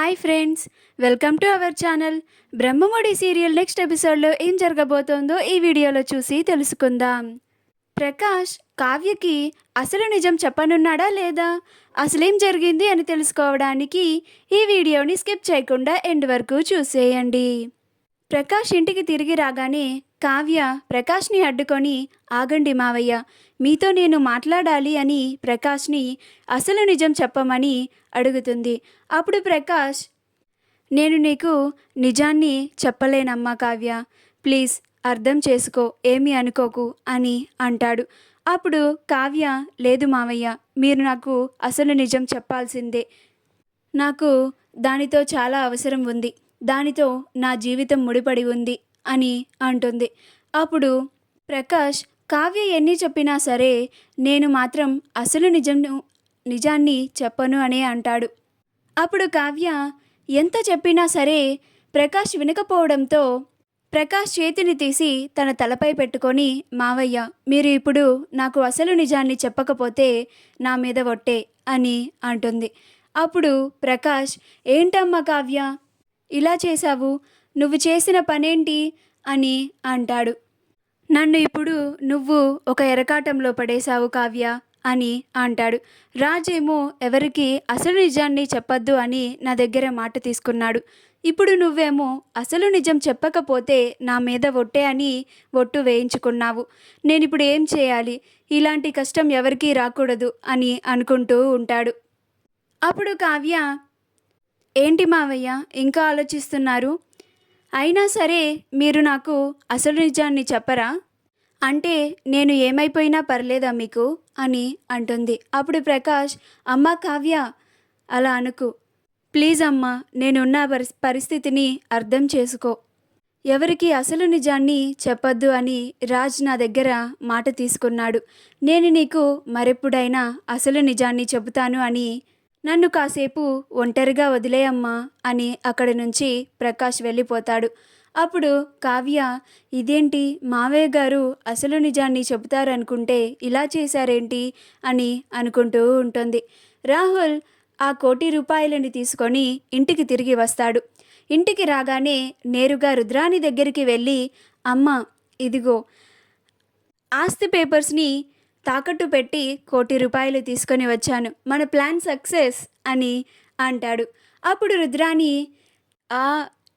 Hi friends, welcome to our channel. Brahmamudi serial next ఎపిసోడ్లో ఏం జరగబోతోందో ఈ వీడియోలో చూసి తెలుసుకుందాం. ప్రకాష్ కావ్యకి అసలు నిజం చెప్పనున్నాడా లేదా, అసలేం జరిగింది అని తెలుసుకోవడానికి ఈ వీడియోని స్కిప్ చేయకుండా ఎండ్ వరకు చూసేయండి. ప్రకాష్ ఇంటికి తిరిగి రాగానే కావ్య ప్రకాష్ని అడ్డుకొని, ఆగండి మావయ్య, మీతో నేను మాట్లాడాలి అని ప్రకాష్ని అసలు నిజం చెప్పమని అడుగుతుంది. అప్పుడు ప్రకాష్, నేను నీకు నిజాన్ని చెప్పలేనమ్మా కావ్య, ప్లీజ్ అర్థం చేసుకో, ఏమీ అనుకోకు అని అంటాడు. అప్పుడు కావ్య, లేదు మావయ్య, మీరు నాకు అసలు నిజం చెప్పాల్సిందే, నాకు దానితో చాలా అవసరం ఉంది, దానితో నా జీవితం ముడిపడి ఉంది అని అంటుంది. అప్పుడు ప్రకాష్, కావ్య ఎన్ని చెప్పినా సరే నేను మాత్రం అసలు నిజాన్ని చెప్పను అనే అంటాడు. అప్పుడు కావ్య ఎంత చెప్పినా సరే ప్రకాష్ వినకపోవడంతో ప్రకాష్ చేతిని తీసి తన తలపై పెట్టుకొని, మావయ్య, మీరు ఇప్పుడు నాకు అసలు నిజాన్ని చెప్పకపోతే నా మీద ఒట్టే అని అంటుంది. అప్పుడు ప్రకాష్, ఏంటమ్మా కావ్య ఇలా చేశావు, నువ్వు చేసిన పనేంటి అని అంటాడు. నన్ను ఇప్పుడు నువ్వు ఒక ఎరకాటంలో పడేశావు కావ్య అని అంటాడు. రాజేమో ఎవరికి అసలు నిజాన్ని చెప్పద్దు అని నా దగ్గర మాట తీసుకున్నాడు, ఇప్పుడు నువ్వేమో అసలు నిజం చెప్పకపోతే నా మీద ఒట్టే అని ఒట్టు వేయించుకున్నావు, నేనిప్పుడు ఏం చేయాలి, ఇలాంటి కష్టం ఎవరికీ రాకూడదు అని అనుకుంటూ ఉంటాడు. అప్పుడు కావ్య, ఏంటి మావయ్య ఇంకా ఆలోచిస్తున్నారు, అయినా సరే మీరు నాకు అసలు నిజాన్ని చెప్పరా, అంటే నేను ఏమైపోయినా పర్లేదా మీకు అని అంటుంది. అప్పుడు ప్రకాష్, అమ్మా కావ్య, అలా అనుకు, ప్లీజ్ అమ్మా, నేనున్న పరిస్థితిని అర్థం చేసుకో, ఎవరికి అసలు నిజాన్ని చెప్పొద్దు అని రాజ్ నా దగ్గర మాట తీసుకున్నాడు, నేను నీకు మరెప్పుడైనా అసలు నిజాన్ని చెబుతాను అని నన్ను కాసేపు ఒంటరిగా వదిలేయమ్మా అని అక్కడి నుంచి ప్రకాష్ వెళ్ళిపోతాడు. అప్పుడు కావ్య, ఇదేంటి మావయ్య గారు అసలు నిజాన్ని చెబుతారనుకుంటే ఇలా చేశారేంటి అని అనుకుంటూ ఉంటుంది. రాహుల్ ఆ ₹1,00,00,000 తీసుకొని ఇంటికి తిరిగి వస్తాడు. ఇంటికి రాగానే నేరుగా రుద్రాని దగ్గరికి వెళ్ళి, అమ్మ, ఇదిగో ఆస్తి పేపర్స్ని తాకట్టు పెట్టి ₹1,00,00,000 తీసుకొని వచ్చాను, మన ప్లాన్ సక్సెస్ అని అంటాడు. అప్పుడు రుద్రాని,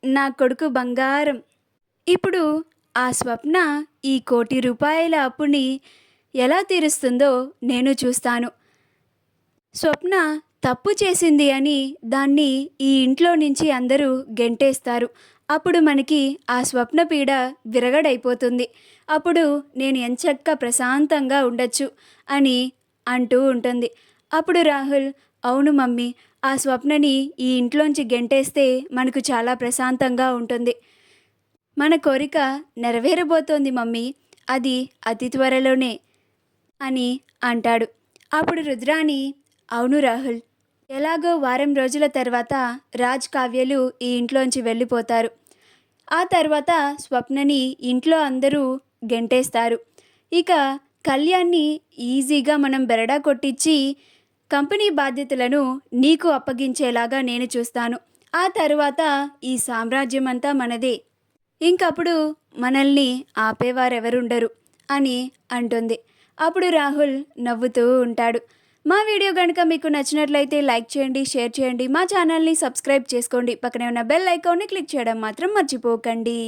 నా కొడుకు బంగారం, ఇప్పుడు ఆ స్వప్న ఈ ₹1,00,00,000 అప్పుని ఎలా తీరుస్తుందో నేను చూస్తాను, స్వప్న తప్పు చేసింది అని దాన్ని ఈ ఇంట్లో నుంచి అందరూ గెంటేస్తారు, అప్పుడు మనకి ఆ స్వప్న పీడ విరగడైపోతుంది, అప్పుడు నేను ఎంచక్కా ప్రశాంతంగా ఉండొచ్చు అని అంటూ ఉంటుంది. అప్పుడు రాహుల్, అవును మమ్మీ, ఆ స్వప్నని ఈ ఇంట్లోంచి గెంటేస్తే మనకు చాలా ప్రశాంతంగా ఉంటుంది, మన కోరిక నెరవేరబోతోంది మమ్మీ, అది అతి త్వరలోనే అని అంటాడు. అప్పుడు రుద్రాని, అవును రాహుల్, ఎలాగో వారం రోజుల తర్వాత రాజ్ కావ్యలు ఈ ఇంట్లోంచి వెళ్ళిపోతారు, ఆ తర్వాత స్వప్నని ఇంట్లో అందరూ గెంటేస్తారు, ఇక కళ్యాణ్ని ఈజీగా మనం బెరడా కొట్టించి కంపెనీ బాధ్యతలను నీకు అప్పగించేలాగా నేను చూస్తాను, ఆ తర్వాత ఈ సామ్రాజ్యం అంతా మనదే, ఇంకప్పుడు మనల్ని ఆపేవారెవరుండరు అని అంటుంది. అప్పుడు రాహుల్ నవ్వుతూ ఉంటాడు. మా వీడియో కనుక మీకు నచ్చినట్లయితే లైక్ చేయండి, షేర్ చేయండి, మా ఛానల్ని సబ్స్క్రైబ్ చేసుకోండి, పక్కనే ఉన్న బెల్ ఐకాన్ని క్లిక్ చేయడం మాత్రం మర్చిపోకండి.